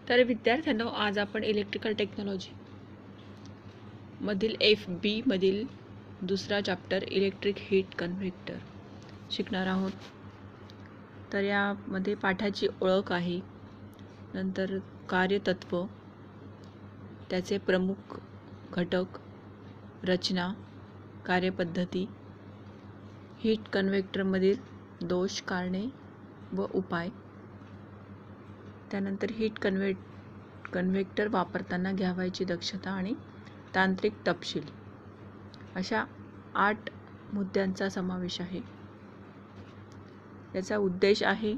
तर विद्यार्थ्यांनो, आज आपण इलेक्ट्रिकल टेक्नॉलॉजी मधील FB मधील दुसरा चॅप्टर इलेक्ट्रिक हीट कन्व्हेक्टर शिकणार आहोत। तर यामध्ये पाठाची ओळख आहे, नंतर कार्यतत्व, त्याचे प्रमुख घटक, रचना, कार्यपद्धती, हीट कन्व्हेक्टरमधील दोष, कारणे व उपाय, त्यानंतर हीट कन्व्हेक्टर वापरताना घ्यावयाची दक्षता आणि तांत्रिक तपशील, अशा 8 मुद्द्यांचा समावेश आहे। याचा उद्देश आहे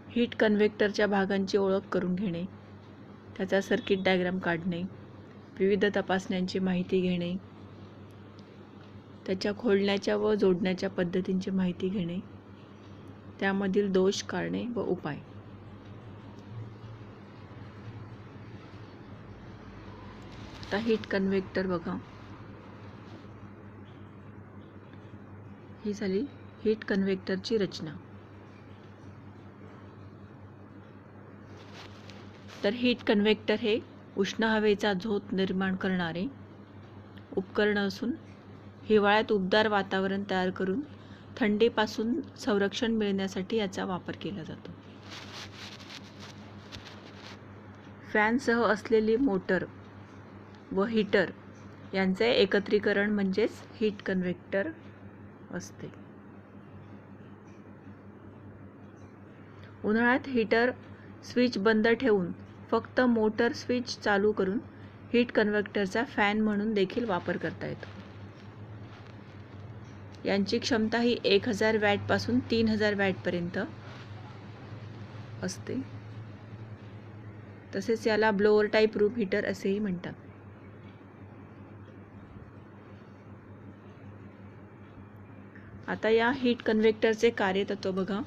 हीट कन्व्हेक्टरच्या भागांची ओळख करून घेणे, त्याचा सर्किट डायग्राम काढणे, विविध तपासण्यांची माहिती घेणे, त्याच्या खोलण्याच्या व जोडण्याच्या पद्धतींची माहिती घेणे, त्यामधील दोष, कारणे व उपाय। आता हीट कन्व्हेक्टर बघा, ही झाली हीट कन्व्हेक्टरची रचना। तर हीट कन्व्हेक्टर हे उष्ण हवेचा झोत निर्माण करणारे उपकरण असून हिवाळ्यात उबदार वातावरण तयार करून थंडीपासून संरक्षण मिळण्यासाठी याचा वापर केला जातो। फॅनसह असलेली मोटर व हीटर यांचे एकत्रीकरण म्हणजेच हीट कन्व्हेक्टर असते। उन्हाळ्यात हीटर स्विच बंद ठेवून फक्त मोटर स्विच चालू करून हीट कन्व्हेक्टरचा फॅन म्हणून देखील वापर करता येतो। यांची क्षमता ही 1000 वॅट पासून 3000 वॅट पर्यंत असते। तसेच याला ब्लोअर टाईप रूम हीटर असेही म्हणतात। आता या हीट कन्व्हेक्टरचे कार्यतत्व बघा,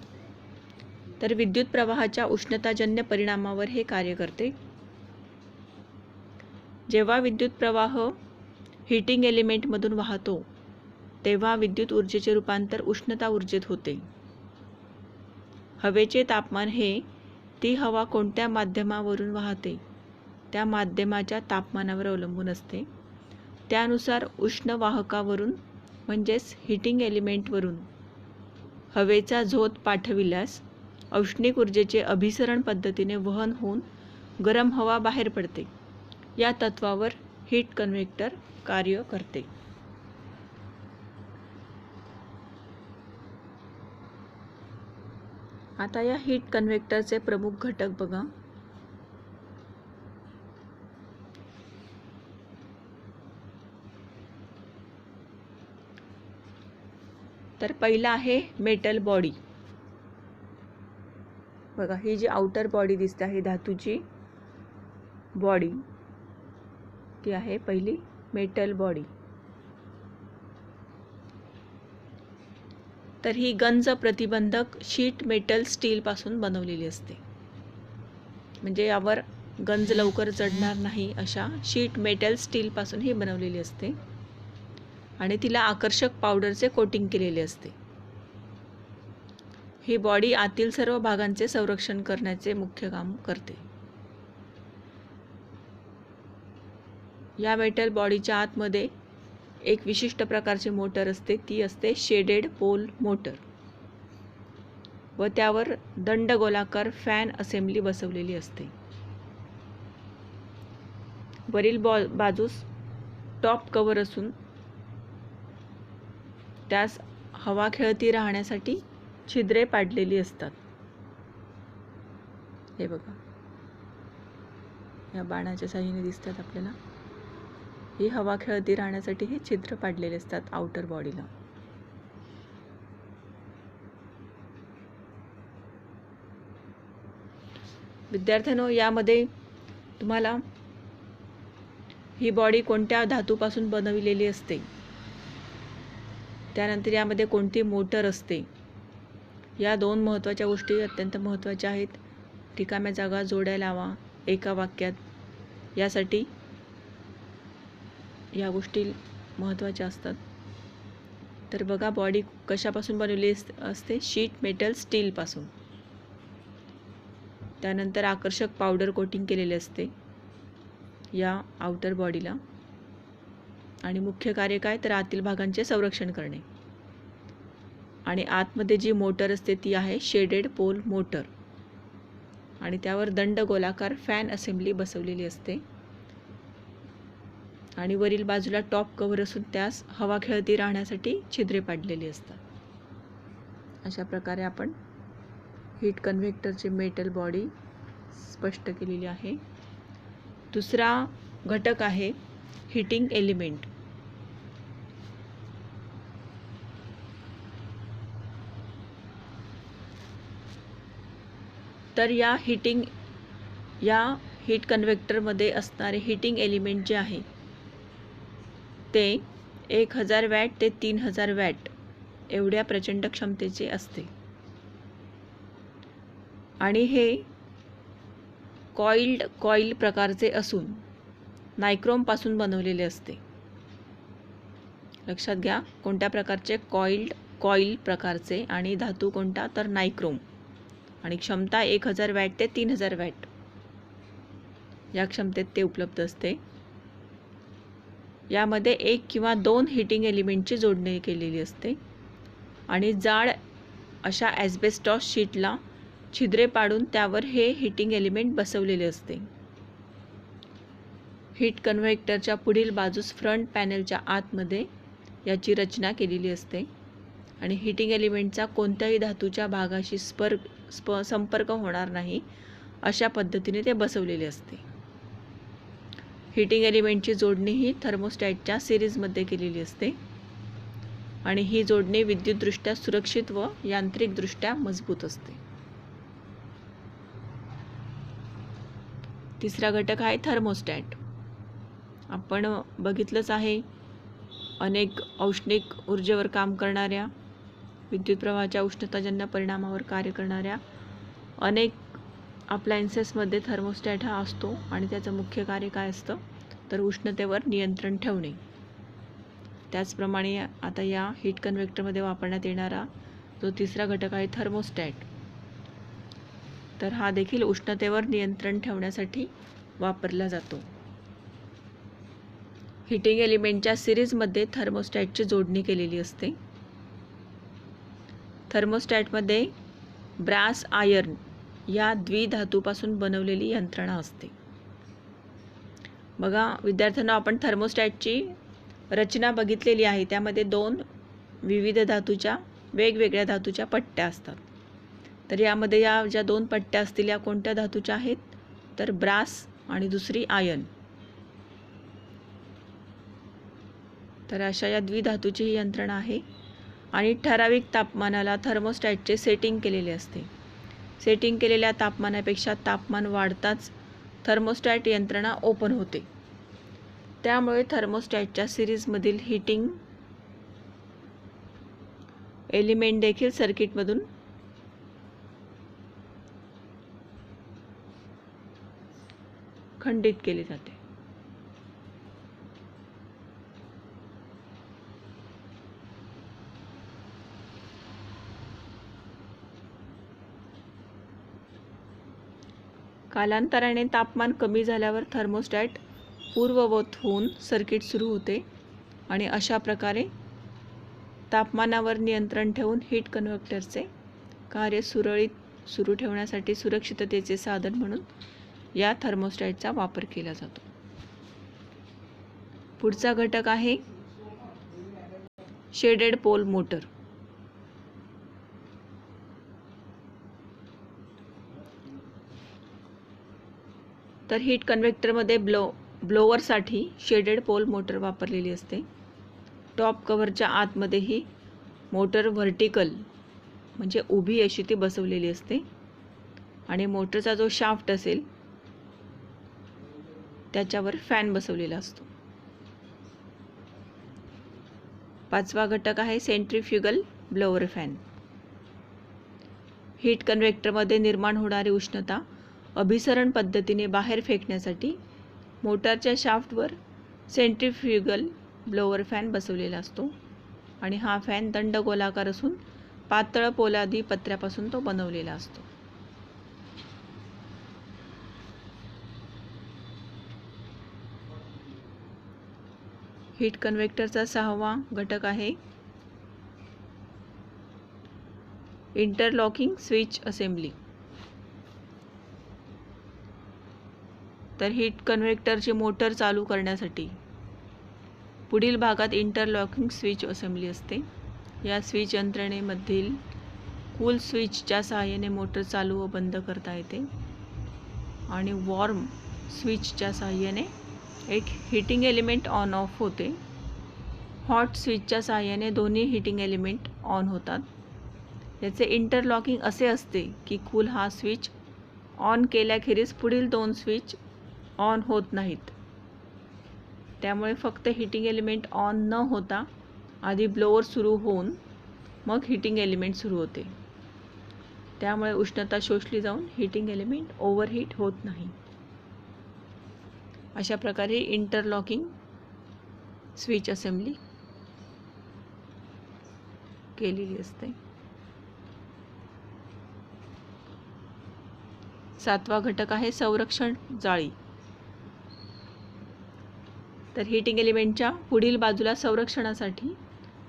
तर विद्युत प्रवाहाच्या उष्णताजन्य परिणामावर हे कार्य करते। जेव्हा विद्युत प्रवाह हीटिंग एलिमेंटमधून वाहतो तेव्हा विद्युत ऊर्जेचे रूपांतर उष्णता ऊर्जेत होते। हवेचे तापमान हे ती हवा कोणत्या माध्यमावरून वाहते त्या माध्यमाच्या तापमानावर अवलंबून असते। त्यानुसार उष्ण वाहकावरून म्हणजेच हीटिंग एलिमेंटवरून हवेचा झोत पाठविल्यास औष्णिक ऊर्जेचे अभिसरण पद्धतीने वहन होऊन गरम हवा बाहेर पडते। या तत्वावर हीट कन्व्हेक्टर कार्य करते। आता या हीट कन्व्हेक्टरचे प्रमुख घटक बघा, तर पहिला आहे मेटल बॉडी। बघा, ही जी आउटर बॉडी दिसते आहे धातूची बॉडी, ती आहे पहिली मेटल बॉडी। तर ही गंज प्रतिबंधक शीट मेटल स्टील पासून बनवलेली असते, म्हणजे यावर गंज लवकर चढणार नाही अशा शीट मेटल स्टील पासून ही बनवलेली असते आणि तिला आकर्षक पावडरचे कोटिंग केलेले असते। ही बॉडी आतील सर्व भागांचे संरक्षण करण्याचे मुख्य काम करते। या मेटल बॉडीच्या आतमध्ये एक विशिष्ट प्रकारची मोटर असते, ती असते शेडेड पोल मोटर व त्यावर दंडगोलाकार फॅन असेंब्ली बसवलेली असते। वरील बाजूस टॉप कव्हर असून त्यास हवा खेळती राहण्यासाठी छिद्रे पाडलेली असतात। हे बघा, या बाणाच्या साहाय्याने दिसतात आपल्याला। ही हवा खेळती राहण्यासाठी हे छिद्र पाडलेले असतात आउटर बॉडीला। विद्यार्थ्यांनो, यामध्ये तुम्हाला ही बॉडी कोणत्या धातूपासून बनविलेली असते, त्यानंतर यामध्ये कोणती मोटर असते, या 2 महत्त्वाच्या गोष्टी अत्यंत महत्त्वाच्या आहेत। रिकाम्या जागा जोड्या लावा एका वाक्यात, यासाठी या गोष्टी महत्त्वाच्या असतात। तर बघा, बॉडी कशापासून बनवलेली असते? शीट मेटल स्टील पासून। त्यानंतर आकर्षक पावडर कोटिंग केलेले असते या आउटर बॉडीला. आणि मुख्य कार्य काय, तर आतील भागांचे संरक्षण करणे. आणि आतमध्ये जी मोटर असते ती आहे शेडेड पोल मोटर, आणि त्यावर दंडगोलाकार फॅन असेंब्ली बसवलेली असते. आणि वरील बाजूला टॉप कव्हर असून त्यास हवा खेळती राहण्यासाठी छिद्रे पाडलेली असतात. अशा प्रकारे आपण हीट कन्व्हेक्टरची मेटल बॉडी स्पष्ट केलेली आहे. दुसरा घटक आहे हीटिंग एलिमेंट. तर या हीट कन्व्हेक्टरमध्ये असणारे हीटिंग एलिमेंट जे आहे ते 1000 वॅट ते 3000 वॅट एवढ्या प्रचंड क्षमतेचे असते. आणि हे कॉईल प्रकारचे असून नायक्रोमपासून बनवलेले असते. लक्षात घ्या, कोणत्या प्रकारचे, कॉईल प्रकारचे, आणि धातू कोणता, तर नायक्रोम. आणि क्षमता 1000 वॅट ते 3000 वॅट या क्षमतेत ते उपलब्ध असते. यामध्ये 1 किंवा 2 हीटिंग एलिमेंटची जोडणी केलेली असते. आणि जाड अशा ॲस्बेस्टॉस शीटला छिद्रे पाडून त्यावर हे हीटिंग एलिमेंट बसवलेले असते. हीट कन्व्हेक्टरच्या पुढील बाजूस फ्रंट पॅनलच्या आतमध्ये याची रचना केलेली असते. आणि हीटिंग एलिमेंटचा कोणत्याही धातूच्या भागाशी संपर्क होणार नाही अशा पद्धतीने ते बसवलेले असते. हीटिंग एलिमेंटची जोडणी ही थर्मोस्टॅटच्या सिरीजमध्ये केलेली असते. आणि ही जोडणी विद्युतदृष्ट्या सुरक्षित व यांत्रिकदृष्ट्या मजबूत असते. तिसरा घटक आहे थर्मोस्टॅट. आपण बघितलंच आहे, अनेक औष्णिक ऊर्जेवर काम करणाऱ्या, विद्युत प्रवाहाच्या उष्णताजन्य परिणामावर कार्य करणाऱ्या अनेक अप्लायन्सेसमध्ये थर्मोस्टॅट हा असतो. आणि त्याचं मुख्य कार्य काय असतं, तर उष्णतेवर नियंत्रण ठेवणे. त्याचप्रमाणे आता या हीट कन्व्हेक्टरमध्ये वापरण्यात येणारा जो तिसरा घटक आहे थर्मोस्टॅट, तर हा देखील उष्णतेवर नियंत्रण ठेवण्यासाठी वापरला जातो. हीटिंग एलिमेंटच्या सिरीजमध्ये थर्मोस्टॅटची जोडणी केलेली असते. थर्मोस्टॅटमध्ये ब्रास आयर्न या द्विधातूपासून बनवलेली यंत्रणा असते. बघा विद्यार्थ्यांना, आपण थर्मोस्टॅटची रचना बघितलेली आहे. त्यामध्ये 2 विविध धातूच्या, वेगवेगळ्या धातूच्या पट्ट्या असतात. तर यामध्ये या ज्या 2 पट्ट्या असतील या कोणत्या धातूच्या आहेत, तर ब्रास आणि दुसरी आयर्न. तर अशा या द्विधातूची ही यंत्रणा आहे. आणि ठराविक तापमानाला थर्मोस्टॅटचे सेटिंग केलेले असते. सेटिंग केलेल्या तापमानापेक्षा तापमान वाढताच थर्मोस्टॅट यंत्रणा ओपन होते. त्यामुळे थर्मोस्टॅटच्या सिरीजमधील हीटिंग एलिमेंट देखील सर्किटमधून खंडित केले जाते. कालांतराने तापमान कमी झाल्यावर थर्मोस्टॅट पूर्ववत होऊन सर्किट सुरू होते. आणि अशा प्रकारे तापमानावर नियंत्रण ठेवून हीट कन्व्हर्टरचे कार्य सुरळीत सुरू ठेवण्यासाठी सुरक्षिततेचे साधन म्हणून या थर्मोस्टॅटचा वापर केला जातो. पुढचा घटक आहे शेडेड पोल मोटर. तर हीट कन्व्हेक्टरमध्ये ब्लोअरसाठी शेडेड पोल मोटर वापरलेली असते. टॉप कव्हरच्या आतमध्ये ही मोटर व्हर्टिकल म्हणजे उभी अशी ती बसवलेली असते. आणि मोटरचा जो शाफ्ट असेल त्याच्यावर फॅन बसवलेला असतो. पाचवा घटक आहे सेंट्रीफ्युगल ब्लोअर फॅन. हीट कन्व्हेक्टरमध्ये निर्माण होणारी उष्णता अभिसरण पद्धतीने बाहेर फेकण्यासाठी मोटारच्या शाफ्टवर सेंट्रीफ्युगल ब्लोअर फॅन बसवलेला असतो. आणि हा फॅन दंडगोलाकार असून पातळ पोलादी पत्र्यापासून तो बनवलेला असतो. हीट कन्व्हेक्टरचा 6वा घटक आहे इंटरलॉकिंग स्विच असेंबली. तर हीट कन्व्हेक्टरची मोटर चालू करण्यासाठी पुढील भागात इंटरलॉकिंग स्विच असेंबली असते. या स्विच यंत्रणेमधील कूल स्विचच्या सहाय्याने मोटर चालू व बंद करता येते आणि वॉर्म स्विचच्या सहाय्याने एक हीटिंग एलिमेंट ऑन ऑफ होते. हॉट स्विचच्या सहाय्याने दोन्ही हीटिंग एलिमेंट ऑन होतात. याचे इंटरलॉकिंग असे असते की कूल हा स्विच ऑन केल्याखेरीज पुढील 2 स्विच ऑन होत नाहीत. त्यामुळे फक्त हीटिंग एलिमेंट ऑन न होता आधी ब्लोअर सुरू होऊन मग हीटिंग एलिमेंट सुरू होते. त्यामुळे उष्णता शोषली जाऊन हीटिंग एलिमेंट ओव्हरहीट होत नाही. अशा प्रकारे इंटरलॉकिंग स्विच असेंबली केलेली असते. 7वा घटक आहे संरक्षण जाळी. तर हीटिंग एलिमेंटच्या पुढील बाजूला संरक्षणासाठी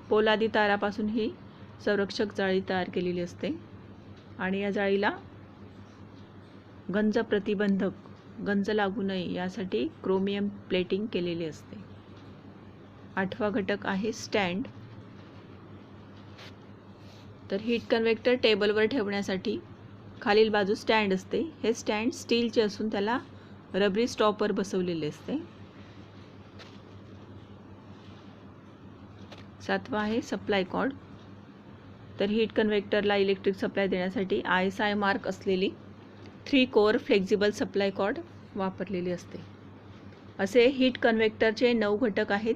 पोलादी तारापासून ही संरक्षक जाळी तयार केलेली असते आणि या जाळीला गंज प्रतिबंधक, गंज लागू नये यासाठी क्रोमियम प्लेटिंग केलेली असते. 8वा घटक आहे स्टँड. तर हीट कन्व्हेक्टर टेबलवर ठेवण्यासाठी खालील बाजू स्टँड असते. हे स्टँड स्टीलचे असून त्याला रबरी स्टॉपर बसवलेले असते. 7वा आहे सप्लाय कॉर्ड. तर हीट कन्व्हेक्टरला इलेक्ट्रिक सप्लाय देण्यासाठी ISI मार्क असलेली 3 कोअर फ्लेक्झिबल सप्लाय कॉर्ड वापरलेली असते. असे हीट कन्व्हेक्टरचे 9 घटक आहेत.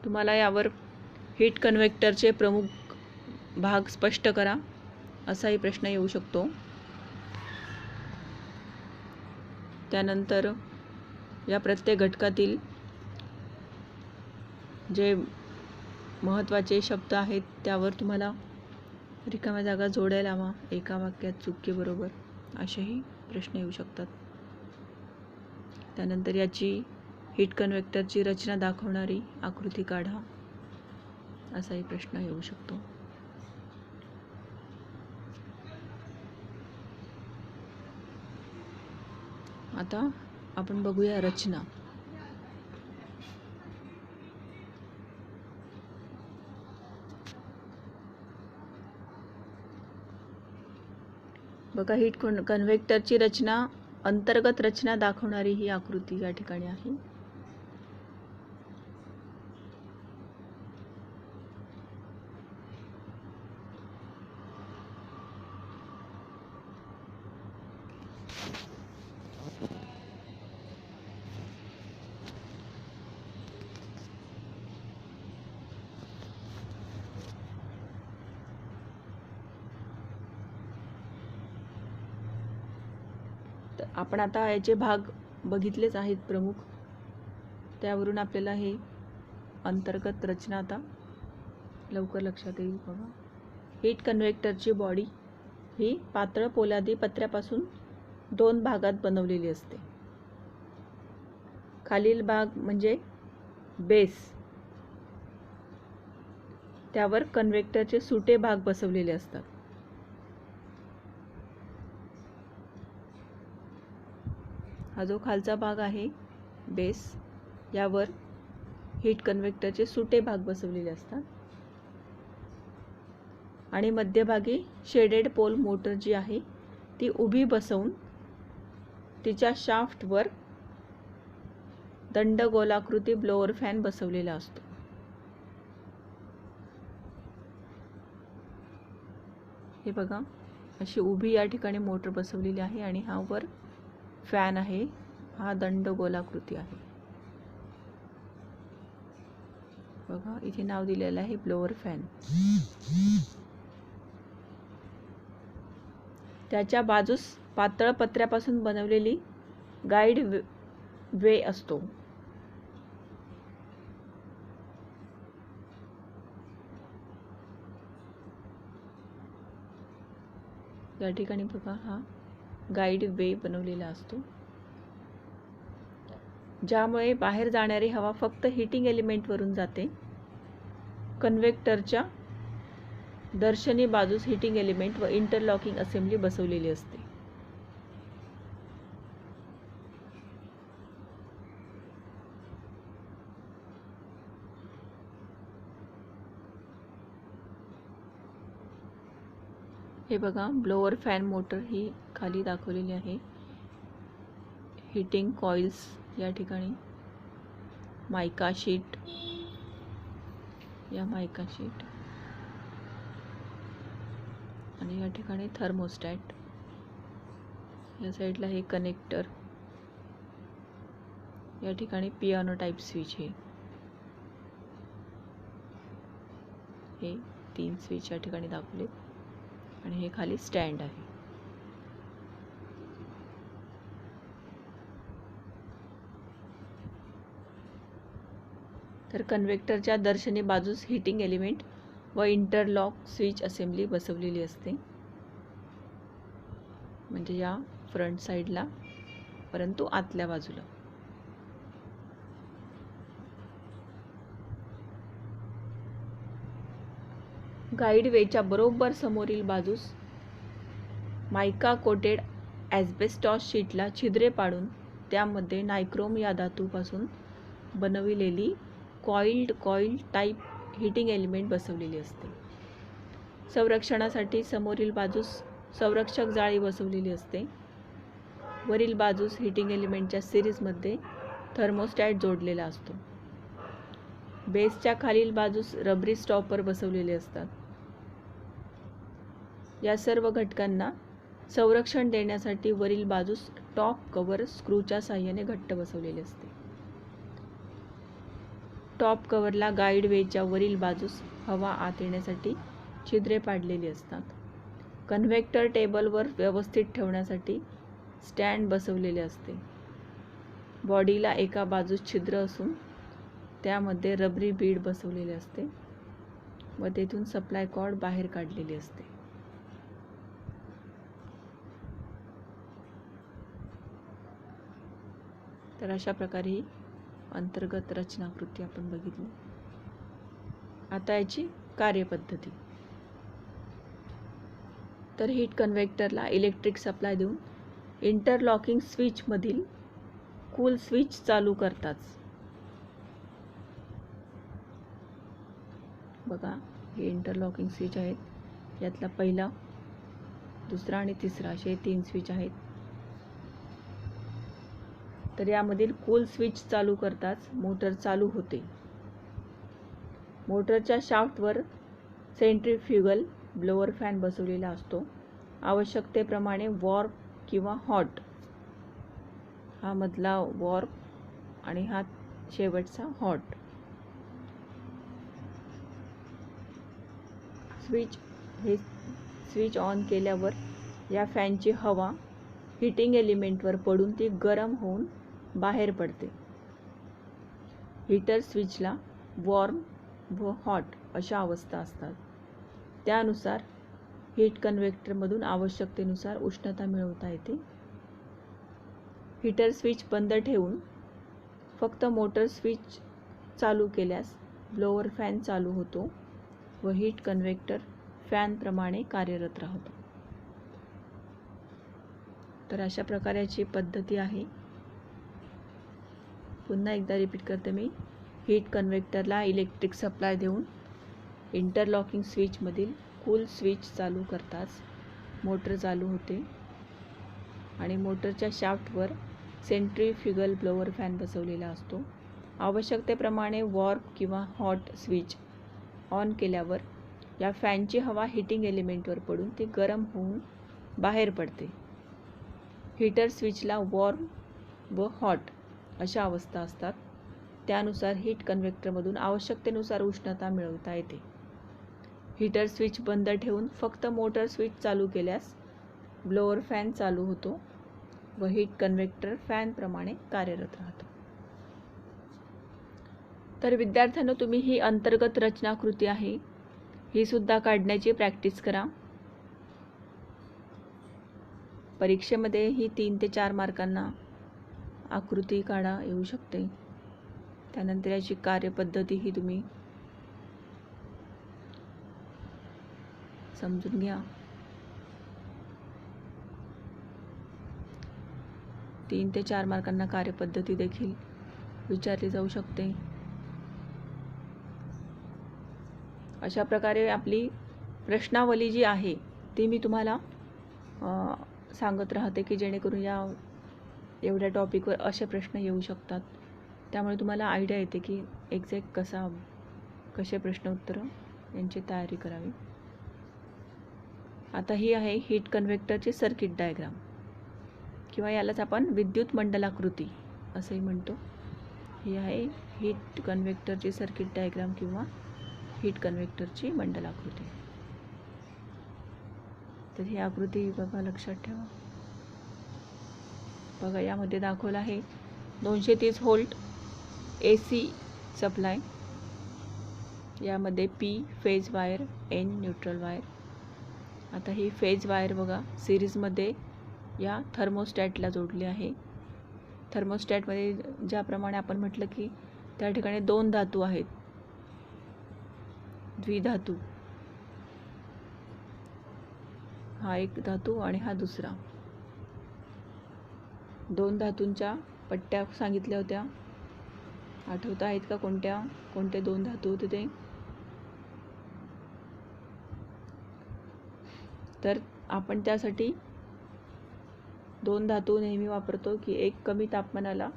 तुम्हाला यावर हीट कन्व्हेक्टरचे प्रमुख भाग स्पष्ट करा असाही प्रश्न येऊ शकतो. त्यानंतर या प्रत्येक घटकातील जे महत्त्वाचे शब्द आहेत त्यावर तुम्हाला रिकाम्या जागा जोडायला हवा. एका वाक्यात चुकी बरोबर असेही प्रश्न येऊ शकतात. त्यानंतर याची हीट कन्व्हेक्टरची रचना दाखवणारी आकृती काढा असाही प्रश्न येऊ शकतो. आता आपण बघूया रचना. बघा, हीट कन्व्हेक्टरची रचना, अंतर्गत रचना दाखवणारी ही आकृती या ठिकाणी आहे. आपण आता याचे भाग बघितलेच आहेत प्रमुख. त्यावरून आपल्याला हे अंतर्गत रचना आता लवकर लक्षात येईल. बघा, हीट कन्व्हेक्टरची बॉडी ही पातळ पोलादी पत्र्यापासून 2 भागात बनवलेली असते. खालील भाग म्हणजे बेस, त्यावर कन्व्हेक्टरचे सुटे भाग बसवलेले असतात. हा जो खालचा भाग आहे बेस, यावर हीट कन्व्हेक्टरचे सुटे भाग बसवलेले असतात आणि मध्यभागी शेडेड पोल मोटर जी आहे ती उभी बसवून तिच्या शाफ्टवर दंडगोलाकृती ब्लोअर फॅन बसवलेला असतो. हे बघा, अशी उभी या ठिकाणी मोटर बसवलेली आहे आणि हा वर फॅन आहे. हा दंडगोलाकृती आहे. बघा, इथे नाव दिलेलं आहे ब्लोअर फॅन. त्याच्या बाजूस पातळ पत्र्यापासून बनवलेली गाईड वे असतो. या ठिकाणी बघा, हा गाईड वे बनवलेला असतो. ज्यामुळे बाहेर जाणारी हवा फक्त हीटिंग एलिमेंटवरून जाते. कन्व्हेक्टरच्या दर्शनी बाजूस हीटिंग एलिमेंट व इंटरलॉकिंग असेंब्ली बसवलेली असते. हे बघा, ब्लोअर फॅन मोटर ही खाली दाखवलेली आहे. हीटिंग कॉइल्स या ठिकाणी, मायका शीट, या मायका शीट, आणि या ठिकाणी थर्मोस्टॅट. या साईडला हे कनेक्टर, या ठिकाणी पियानो टाईप स्विच, हे 3 स्विच या ठिकाणी दाखवले, आणि हे खाली स्टँड आहे. तर कन्व्हेक्टरच्या दर्शनी बाजूस हीटिंग एलिमेंट व इंटरलॉक स्विच असेंब्ली बसवलेली असते, म्हणजे या फ्रंट साईडला, परंतु आतल्या बाजूला. गाईड वेच्या बरोबर समोरील बाजूस मायका कोटेड ॲस्बेस्टॉस शीटला छिद्रे पाडून त्यामध्ये नायक्रोम या धातूपासून बनविलेली कॉइल टाईप हीटिंग एलिमेंट बसवलेली असते. संरक्षणासाठी समोरील बाजूस संरक्षक जाळी बसवलेली असते. वरील बाजूस हीटिंग एलिमेंटच्या सिरीजमध्ये थर्मोस्टॅट जोडलेला असतो. बेसच्या खालील बाजूस रबरी स्टॉपर बसवलेले असतात. या सर्व घटकांना संरक्षण देण्यासाठी वरील बाजूस टॉप कव्हर स्क्रूच्या साहाय्याने घट्ट बसवलेले असते. टॉप कव्हरला गाईड वेच्या वरील बाजूस हवा आत येण्यासाठी छिद्रे पाडलेली असतात. कन्व्हेक्टर टेबलवर व्यवस्थित ठेवण्यासाठी स्टँड बसवलेले असते. बॉडीला एका बाजूस छिद्र असून त्यामध्ये रबरी बीड बसवलेले असते व तेथून सप्लाय कॉर्ड बाहेर काढलेली असते. तर अशा प्रकारे ही अंतर्गत रचनाकृती आपण बघितली. आता याची कार्यपद्धती. तर हीट कन्व्हेक्टरला इलेक्ट्रिक सप्लाय देऊन इंटरलॉकिंग स्विचमधील कूल स्विच चालू करताच, बघा हे इंटरलॉकिंग स्विच आहेत. यातला पहिला, दुसरा आणि तिसरा असे 3 स्विच आहेत. तर यामधील कूल स्विच चालू करताच मोटर चालू होते. मोटरच्या शाफ्टवर सेंट्रीफ्युगल ब्लोअर फॅन बसवलेला असतो. आवश्यकतेप्रमाणे वॉर्म किंवा हॉट, हा मधला वॉर्म आणि हा शेवटचा हॉट. हे स्विच ऑन केल्यावर या फॅनची हवा हीटिंग एलिमेंटवर पडून ती गरम होऊन बाहेर पडते. हीटर स्विचला वॉर्म व हॉट अशा अवस्था असतात. त्यानुसार हीट कन्व्हेक्टरमधून आवश्यकतेनुसार उष्णता मिळवता येते. हीटर स्विच बंद ठेवून फक्त मोटर स्विच चालू केल्यास ब्लोअर फॅन चालू होतो व हीट कन्व्हेक्टर फॅनप्रमाणे कार्यरत राहतो. तर अशा प्रकारची पद्धती आहे. पुन्हा एकदा रिपीट करते मी. हीट कन्व्हेक्टरला इलेक्ट्रिक सप्लाय देऊन इंटरलॉकिंग स्विचमधील कूल स्विच चालू करताच मोटर चालू होते आणि मोटरच्या शाफ्टवर सेंट्रीफ्युगल ब्लोअर फॅन बसवलेला असतो. आवश्यकतेप्रमाणे वॉर्म किंवा हॉट स्विच ऑन केल्यावर या फॅनची हवा हीटिंग एलिमेंटवर पडून ती गरम होऊन बाहेर पडते. हीटर स्विचला वॉर्म व हॉट अशा अवस्था असतात. त्यानुसार हीट कन्व्हेक्टरमधून आवश्यकतेनुसार उष्णता मिळवता येते. हीटर स्विच बंद ठेवून फक्त मोटर स्विच चालू केल्यास ब्लोअर फॅन चालू होतो व हीट कन्व्हेक्टर फॅनप्रमाणे कार्यरत राहतो. तर विद्यार्थ्यांनो, तुम्ही ही अंतर्गत रचनाकृती आहे ही सुद्धा काढण्याची प्रॅक्टिस करा. परीक्षेमध्ये ही 3 ते 4 मार्कांना आकृती काढा येऊ शकते. त्यानंतर याची कार्यपद्धती ही तुम्ही समजून घ्या. 3 ते 4 मार्कांना कार्यपद्धती देखील विचारली जाऊ शकते. अशा प्रकारे आपली प्रश्नावली जी आहे ती मी तुम्हाला सांगत राहते की जेणेकरून या एवढ्या टॉपिकवर असे प्रश्न येऊ शकतात. त्यामुळे तुम्हाला आयडिया येते की एक्झॅक्ट कसे प्रश्न उत्तरं यांची तयारी करावी. आता ही आहे हीट कन्व्हेक्टरची सर्किट डायग्राम किंवा यालाच आपण विद्युत मंडलाकृती असंही म्हणतो. ही आहे हीट कन्व्हेक्टरची सर्किट डायग्राम किंवा हीट कन्व्हेक्टरची मंडलाकृती. तर ही आकृती बघा, लक्षात ठेवा. बघा, यामध्ये दाखवलं आहे 230 व्होल्ट AC सप्लाय. यामध्ये P phase wire, N neutral wire. आता ही फेज वायर बघा सिरीजमध्ये या थर्मोस्टॅटला जोडली आहे. थर्मोस्टॅटमध्ये ज्याप्रमाणे आपण म्हटलं की त्या ठिकाणी 2 धातू आहेत, द्विधातू. हा एक धातू आणि हा दुसरा. 2 धातूंच्या पट्ट्या सांगितल्या होत्या, आठवत आहेत का कोणते 2 धातू होते ते? तर आपण त्यासाठी 2 धातू नेहमी वापरतो की एक कमी तापमानाला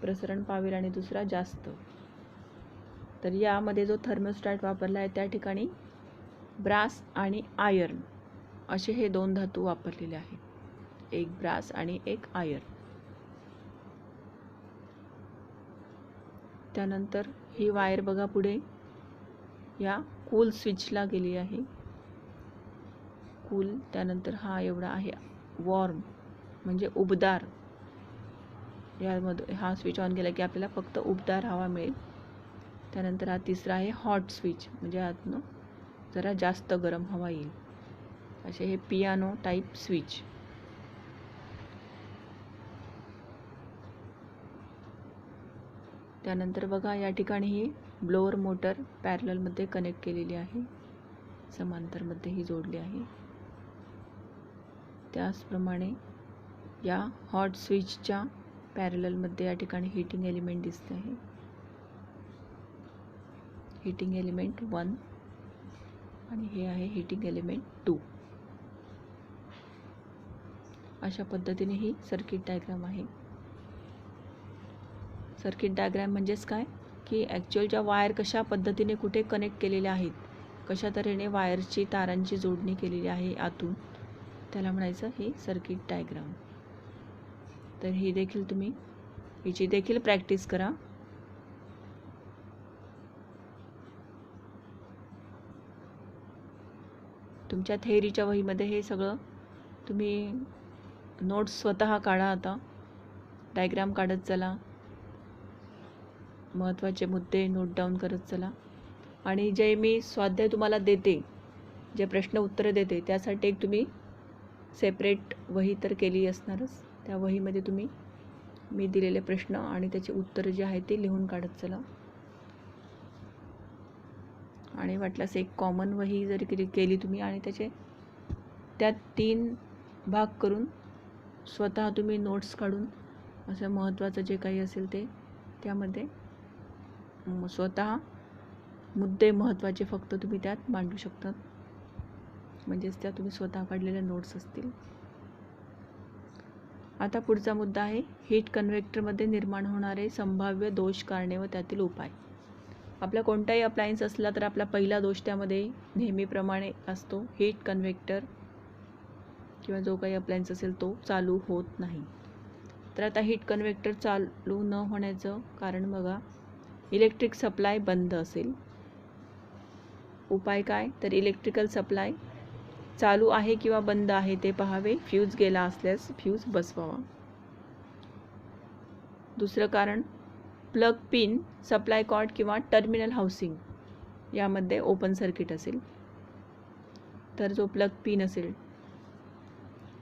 प्रसरण पावेल आणि दुसरा जास्त. तर यामध्ये जो थर्मोस्टॅट वापरला आहे त्या ठिकाणी ब्रास आणि आयर्न असे हे 2 धातू वापरलेले आहेत. एक ब्रास आणि एक आयर्न. त्यानंतर ही वायर बघा पुढे या कूल स्विचला गेली आहे. कूल. त्यानंतर हा एवढा आहे वॉर्म म्हणजे उबदार. यामध्ये हा स्विच ऑन केला की आपल्याला फक्त उबदार हवा मिळेल. त्यानंतर हा तिसरा आहे हॉट स्विच म्हणजे आतनं जरा जास्त गरम हवा येईल. असे हे पियानो टाईप स्विच. त्यानंतर बघा या ठिकाणी ही ब्लोअर मोटर पॅरललमध्ये कनेक्ट केलेली आहे, समांतरमध्ये ही जोडली आहे. त्याचप्रमाणे या हॉट स्विचच्या पॅरललमध्ये या ठिकाणी हीटिंग एलिमेंट दिसते आहे. हीटिंग एलिमेंट 1 आणि हे आहे हीटिंग एलिमेंट 2. अशा पद्धतीने ही सर्किट डायग्राम आहे. सर्किट डायग्राम म्हणजेच काय की ॲक्च्युअलच्या वायर कशा पद्धतीने कुठे कनेक्ट केलेल्या आहेत, कशा तऱ्हेने वायरची तारांची जोडणी केलेली आहे आतून, त्याला म्हणायचं हे सर्किट डायग्राम. तर ही देखील तुम्ही हिची देखील प्रॅक्टिस करा. तुमच्या थेअरीच्या वहीमध्ये हे सगळं तुम्ही नोट्स स्वतः काढा. आता डायग्राम काढत चला, महत्त्वाचे मुद्दे नोट डाऊन करत चला. आणि जे मी स्वाध्याय तुम्हाला देते, जे प्रश्न उत्तरं देते, त्यासाठी एक तुम्ही सेपरेट वही तर केली असणारच. त्या वहीमध्ये तुम्ही मी दिलेले प्रश्न आणि त्याची उत्तरं जी आहेत ती लिहून काढत चला. आणि वाटल्यास एक कॉमन वही जरी केली तुम्ही आणि त्यात 3 भाग करून स्वतः तुम्ही नोट्स काढून असं महत्त्वाचं जे काही असेल ते त्यामध्ये स्वतः मुद्दे महत्त्वाचे फक्त तुम्ही त्यात मांडू शकता. म्हणजेच त्या तुम्ही स्वतः काढलेल्या नोट्स असतील. आता पुढचा मुद्दा आहे हीट कन्व्हेक्टरमध्ये निर्माण होणारे संभाव्य दोष, कारणे व त्यातील उपाय. आपला कोणताही अप्लायन्स असला तर आपला पहिला दोष त्यामध्ये नेहमीप्रमाणे असतो, हीट कन्व्हेक्टर किंवा जो काही अप्लायन्स असेल तो चालू होत नाही. तर आता हीट कन्व्हेक्टर चालू न होण्याचं कारण बघा, इलेक्ट्रिक सप्लाय बंद असेल. उपाय काय तर इलेक्ट्रिकल सप्लाय चालू आहे किंवा बंद आहे ते पाहावे. फ्यूज गेला असल्यास फ्यूज बसवावा. दुसरं कारण प्लग पिन, सप्लाय कॉर्ड किंवा टर्मिनल हाऊसिंग यामध्ये ओपन सर्किट असेल. तर जो प्लग पिन असेल,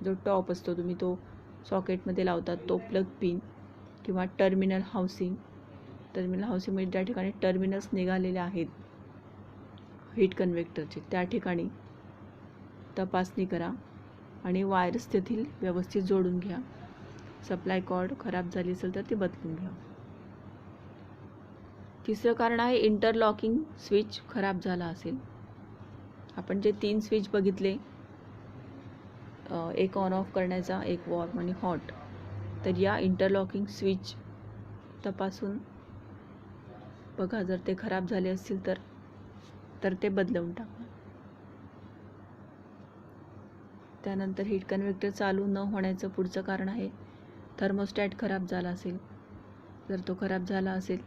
जो टॉप असतो तुम्ही तो सॉकेटमध्ये लावतात तो प्लग पिन किंवा टर्मिनल हाऊसिंग म्हणजे ज्या ठिकाणी टर्मिनल्स निघालेले आहेत हीट कन्व्हेक्टरचे त्या ठिकाणी तपासणी करा आणि वायर्स तेथील व्यवस्थित जोडून घ्या. सप्लाय कॉर्ड खराब झाली असेल तर ती बदलून घ्या. तिसरं कारण आहे इंटरलॉकिंग स्विच खराब झाला असेल. आपण जे 3 स्विच बघितले, एक ऑन ऑफ करण्याचा, एक वॉर्म आणि हॉट, तर या इंटरलॉकिंग स्विच तपासून बघा. जर ते खराब झाले असतील तर ते बदलवून टाका. त्यानंतर हीट कन्व्हेक्टर चालू न होण्याचं पुढचं कारण आहे थर्मोस्टॅट खराब झाला असेल. जर तो खराब झाला असेल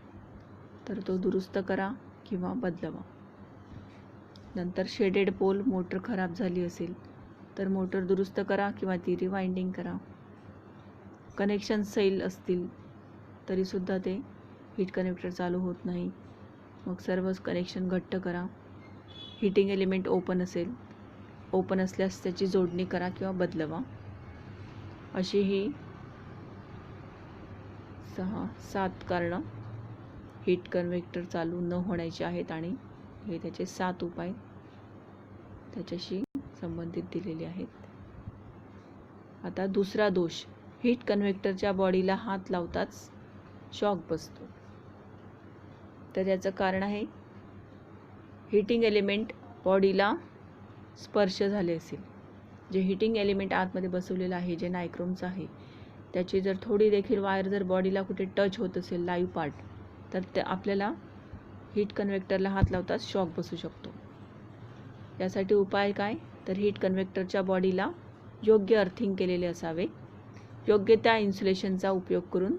तर तो दुरुस्त करा किंवा बदलवा. नंतर शेडेड पोल मोटर खराब झाली असेल तर मोटर दुरुस्त करा किंवा ती रिवाइंडिंग करा. कनेक्शन सैल असतील तरीसुद्धा ते हीट कन्व्हेक्टर चालू होत नाही. मग सर्वच कनेक्शन घट्ट करा. हीटिंग एलिमेंट ओपन असल्यास त्याची जोडणी करा किंवा बदलवा. अशी ही 6-7 कारणं हीट कन्व्हेक्टर चालू न होण्याची आहेत आणि हे त्याचे 7 उपाय त्याच्याशी संबंधित दिलेले आहेत. आता दुसरा दोष, हीट कन्व्हेक्टरच्या बॉडीला हात लावताच शॉक बसतो. तर याचं कारण आहे हीटिंग एलिमेंट बॉडीला स्पर्श झाले असेल. जे हीटिंग एलिमेंट आतमध्ये बसवलेलं आहे, जे नायक्रोमचं आहे, त्याची जर थोडी देखील वायर जर बॉडीला कुठे टच होत असेल, लाईव्ह पार्ट, तर ते आपल्याला हीट कन्व्हेक्टरला हात लावताच शॉक बसू शकतो. यासाठी उपाय काय, तर हीट कन्व्हेक्टरच्या बॉडीला योग्य अर्थिंग केलेले असावे. योग्य त्या इन्सुलेशनचा उपयोग करून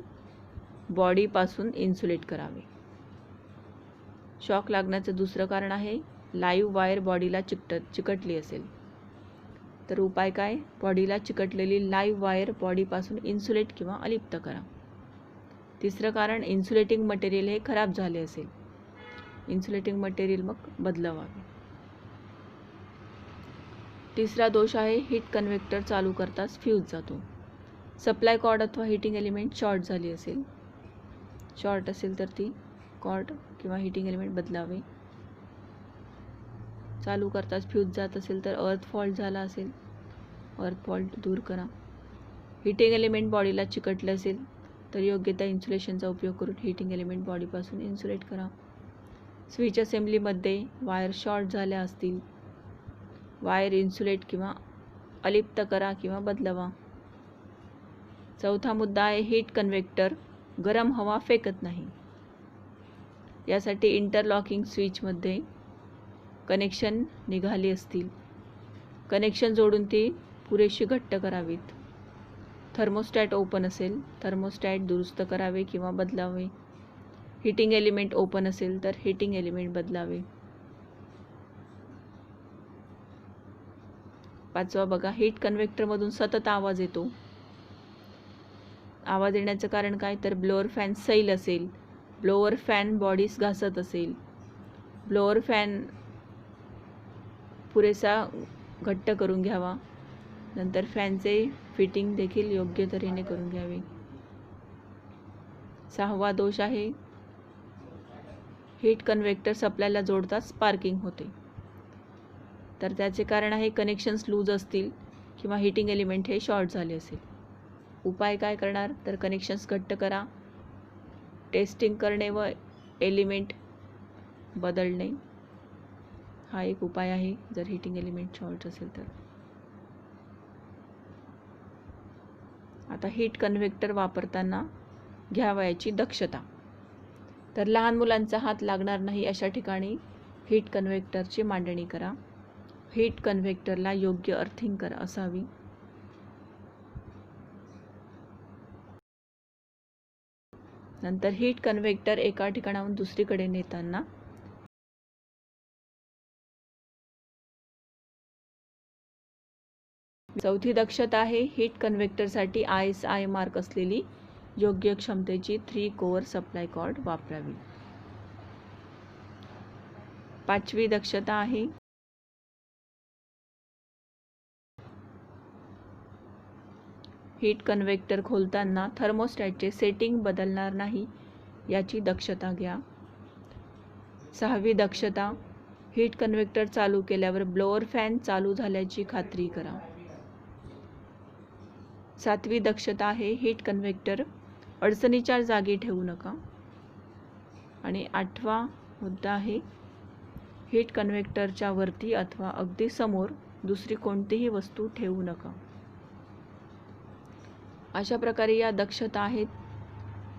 बॉडीपासून इन्सुलेट करावे. शॉक लागण्याचं दुसरं कारण आहे लाईव्ह वायर बॉडीला चिकटली असेल. तर उपाय काय, बॉडीला चिकटलेली लाईव्ह वायर बॉडीपासून इन्सुलेट किंवा अलिप्त करा. तिसरं कारण इन्सुलेटिंग मटेरियल हे खराब झाले असेल. इन्सुलेटिंग मटेरियल मग बदलवावे. तिसरा दोष आहे हीट कन्व्हेक्टर चालू करताच फ्यूज जातो. सप्लाय कॉर्ड अथवा हीटिंग एलिमेंट शॉर्ट झाली असेल. शॉर्ट असेल तर ती कॉर्ड किंवा हीटिंग एलिमेंट बदलावे. चालू करताच फ्यूज जात असेल तर अर्थ फॉल्ट झाला असेल, अर्थ फॉल्ट दूर करा. हीटिंग एलिमेंट बॉडीला चिकटले असेल तर योग्य त्या इन्सुलेशनचा उपयोग करून हीटिंग एलिमेंट बॉडीपासून इन्सुलेट करा. स्विच असेंब्लीमध्ये वायर शॉर्ट झाल्या असतील, वायर इन्सुलेट किंवा अलिप्त करा किंवा बदलवा. चौथा मुद्दा आहे हीट कन्व्हेक्टर गरम हवा फेकत नाही. यासाठी इंटरलॉकिंग स्विचमध्ये कनेक्शन निघाली असतील, कनेक्शन जोडून ती पुरेशी घट्ट करावीत. थर्मोस्टॅट ओपन असेल, थर्मोस्टॅट दुरुस्त करावे किंवा बदलावे. हीटिंग एलिमेंट ओपन असेल तर हीटिंग एलिमेंट बदलावे. 5वा बघा, हीट कन्व्हेक्टरमधून सतत आवाज येतो. आवाज येण्याचं कारण काय, तर ब्लोअर फॅन सैल असेल, ब्लोअर फॅन बॉडीस घासत असेल, ब्लोअर फॅन पुरेसा घट्ट करून घ्यावा. नंतर फॅनचे फिटिंग देखील योग्य तऱ्हेने करून घ्यावे. 6वा दोष आहे हीट कन्व्हेक्टर सप्लायला जोडताच स्पार्किंग होते. तर त्याचे कारण आहे कनेक्शन्स लूज असतील किंवा हीटिंग एलिमेंट हे शॉर्ट झाले असेल. उपाय काय करणार, तर कनेक्शन्स घट्ट करा, टेस्टिंग करणे व एलिमेंट बदलणे हा एक उपाय आहे जर हीटिंग एलिमेंट शॉर्ट असेल तर. आता हीट कन्व्हेक्टर वापरताना घ्यावयाची दक्षता. तर लहान मुलांचा हात लागणार नाही अशा ठिकाणी हीट कन्व्हेक्टरची मांडणी करा. हीट कन्व्हेक्टरला योग्य अर्थिंग असावी. नंतर हीट कन्व्हेक्टर एका ठिकाणाहून दुसरीकडे नेताना चौथी दक्षता आहे हीट कन्व्हेक्टरसाठी ISI मार्क असलेली योग्य क्षमतेची 3 कोअर सप्लाय कॉर्ड वापरावी. 5वी दक्षता आहे हीट कन्व्हेक्टर खोलताना थर्मोस्टॅटचे सेटिंग बदलणार नाही याची दक्षता घ्या. 6वी दक्षता, हीट कन्व्हेक्टर चालू केल्यावर ब्लोअर फॅन चालू झाल्याची खात्री करा. 7वी दक्षता आहे, हीट कन्व्हेक्टर अडचणीच्या जागी ठेवू नका. आणि 8वा मुद्दा आहे, हीट कन्व्हेक्टरच्या वरती अथवा अगदी समोर दुसरी कोणतीही वस्तू ठेवू नका. अशा प्रकारे या दक्षता आहेत.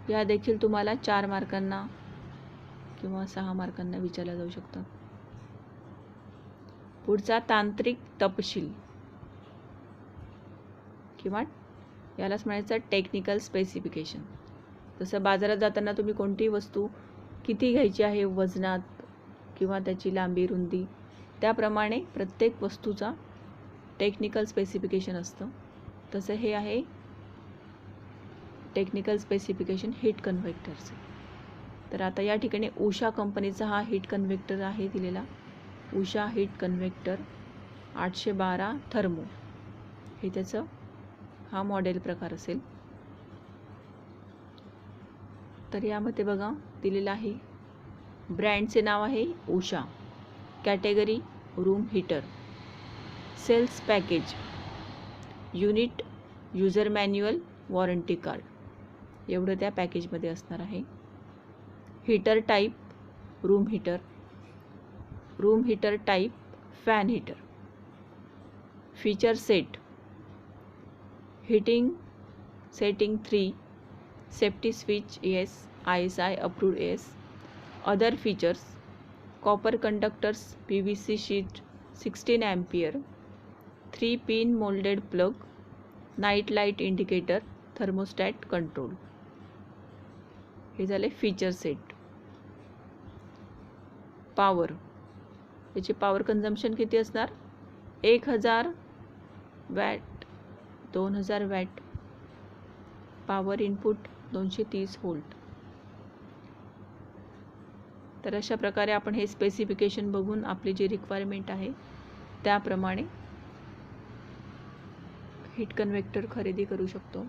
या देखील तुम्हाला 4 मार्कांना किंवा 6 मार्कांना विचारल्या जाऊ शकतात. पुढचा तांत्रिक तपशील किंवा यालाच म्हणायचं टेक्निकल स्पेसिफिकेशन. जसं बाजारात जाताना तुम्ही कोणतीही वस्तू किती घ्यायची आहे वजनात किंवा त्याची लांबी रुंदी, त्याप्रमाणे प्रत्येक वस्तूचा टेक्निकल स्पेसिफिकेशन असतं. तसं हे आहे टेक्निकल स्पेसिफिकेशन हीट कन्व्हेक्टरचे. तर आता या ठिकाणी उषा कंपनीचा हा हीट कन्व्हेक्टर आहे दिलेला. उषा हीट कन्व्हेक्टर 812 थर्मो हे त्याचं हा मॉडेल प्रकार असेल. तर यामध्ये बघा दिलेलं आहे, ब्रँडचे नाव आहे Usha, category room heater, sales package, unit, user manual, warranty card, एवढं त्या पॅकेजमध्ये असणार आहे. Heater type room heater, room heater type fan heater, feature set, heating setting 3, safety switch yes, ISI approved yes, other features, copper conductors, PVC sheet 16 ampere, 3 pin moulded plug, night light indicator, thermostat control. हे झाले feature set. Power, याची power consumption किती असणार, 1000 watt, 2000 watt. Power input 230 volt. तर अशा प्रकारे आपण हे स्पेसिफिकेशन बघून आपली जी रिक्वायरमेंट आहे त्याप्रमाणे हीट कन्व्हेक्टर खरेदी करू शकतो.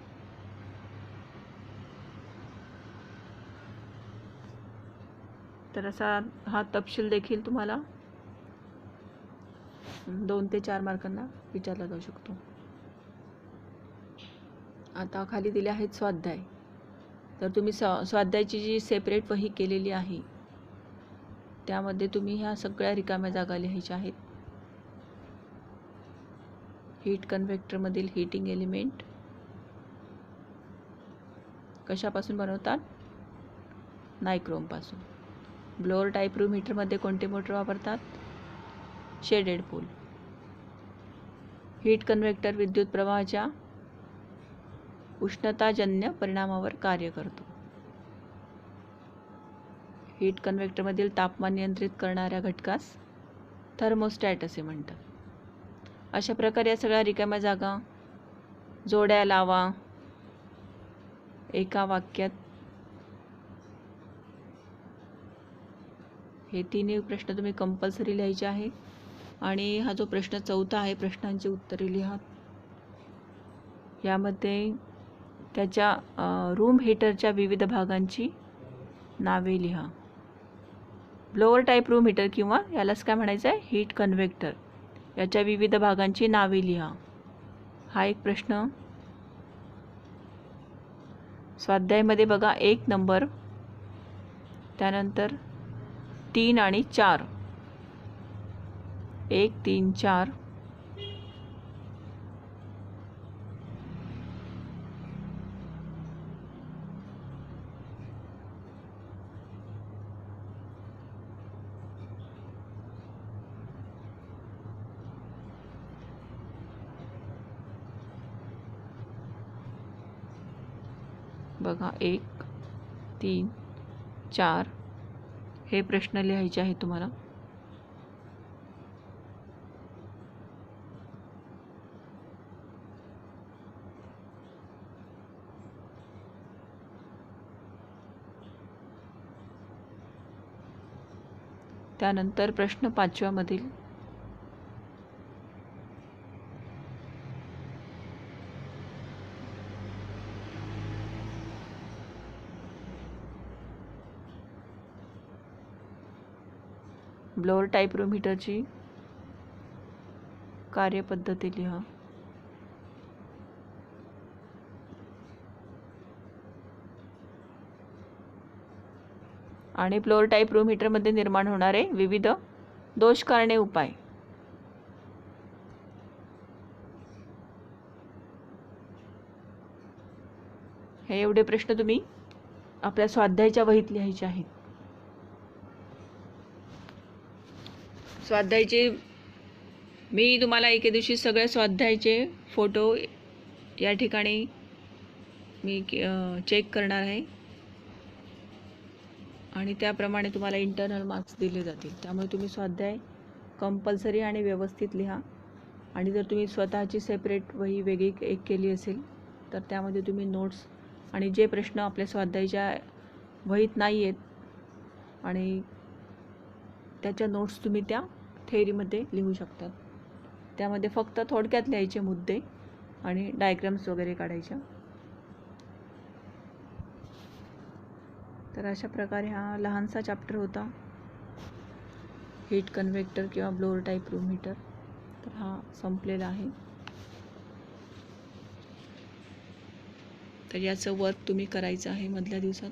तर असा हा तपशील देखील तुम्हाला 2 ते 4 मार्कांना विचारला जाऊ शकतो. आता खाली दिले आहेत स्वाध्याय. तर तुम्ही स्वाध्यायाची जी सेपरेट वही केलेली आहे त्यामध्ये तुम्ही ह्या सगळ्या रिकाम्या जागा लिहायच्या आहेत. हीट कन्व्हेक्टरमधील हीटिंग एलिमेंट कशापासून बनवतात, नायक्रोमपासून. ब्लोअर टाईप रूम हीटरमध्ये कोणते मोटर वापरतात, शेडेड पोल. हीट कन्व्हेक्टर विद्युत प्रवाहाच्या उष्णताजन्य परिणामावर कार्य करतो. हीट कन्व्हेक्टरमधील तापमान नियंत्रित करणाऱ्या घटकास थर्मोस्टॅट असे म्हणतात. अशा प्रकारे या सगळ्या रिकाम्या जागा जोड्या लावा एका वाक्यात. हे 3 प्रश्न तुम्ही कंपल्सरी लिहायचे आहे. आणि हा जो प्रश्न 4था आहे, प्रश्नांची उत्तरे लिहा. यामध्ये त्याच्या रूम हीटरच्या विविध भागांची नावे लिहा. ब्लोअर टाईप रूम हीटर किंवा यालाच काय म्हणायचं आहे, हीट कन्व्हेक्टर, याच्या विविध भागांची नावे लिहा. हा एक प्रश्न. स्वाध्यायामध्ये बघा 1 नंबर, त्यानंतर 3 आणि 4, 1, 3, 4. बघा 1, 3, 4 हे प्रश्न लिहायचे आहे तुम्हाला. त्यानंतर प्रश्न 5व्या मधील ब्लोअर टायप्रोमीटरची कार्यपद्धती लिहा. आणि ब्लोअर टायप्रोमीटरमध्ये निर्माण होणारे विविध दोष कारणे उपाय. हे एवढे प्रश्न तुम्ही आपल्या स्वाध्यायाच्या वहीत लिहायचे आहेत. स्वाध्यायाचे मी तुम्हाला एके दिवशी सगळ्या स्वाध्यायाचे फोटो या ठिकाणी मी चेक करणार आहे आणि त्याप्रमाणे तुम्हाला इंटरनल मार्क्स दिले जातील. त्यामुळे तुम्ही स्वाध्याय कंपल्सरी आणि व्यवस्थित लिहा. आणि जर तुम्ही स्वतःची सेपरेट वही वेगळी एक केली असेल तर त्यामध्ये तुम्ही नोट्स आणि जे प्रश्न आपल्या स्वाध्यायाच्या वहीत नाही आहेत आणि त्याच्या नोट्स तुम्ही त्या थेअरीमध्ये लिहू शकता. त्यामध्ये फक्त थोडक्यात लिहायचे मुद्दे आणि डायग्राम्स वगैरे काढायच्या. तर अशा प्रकारे हा लहानसा चॅप्टर होता हीट कन्व्हेक्टर किंवा ब्लोअर टायप्रोमीटर. तर हा संपलेला आहे. तर याचं वर्क तुम्ही करायचं आहे मधल्या दिवसात.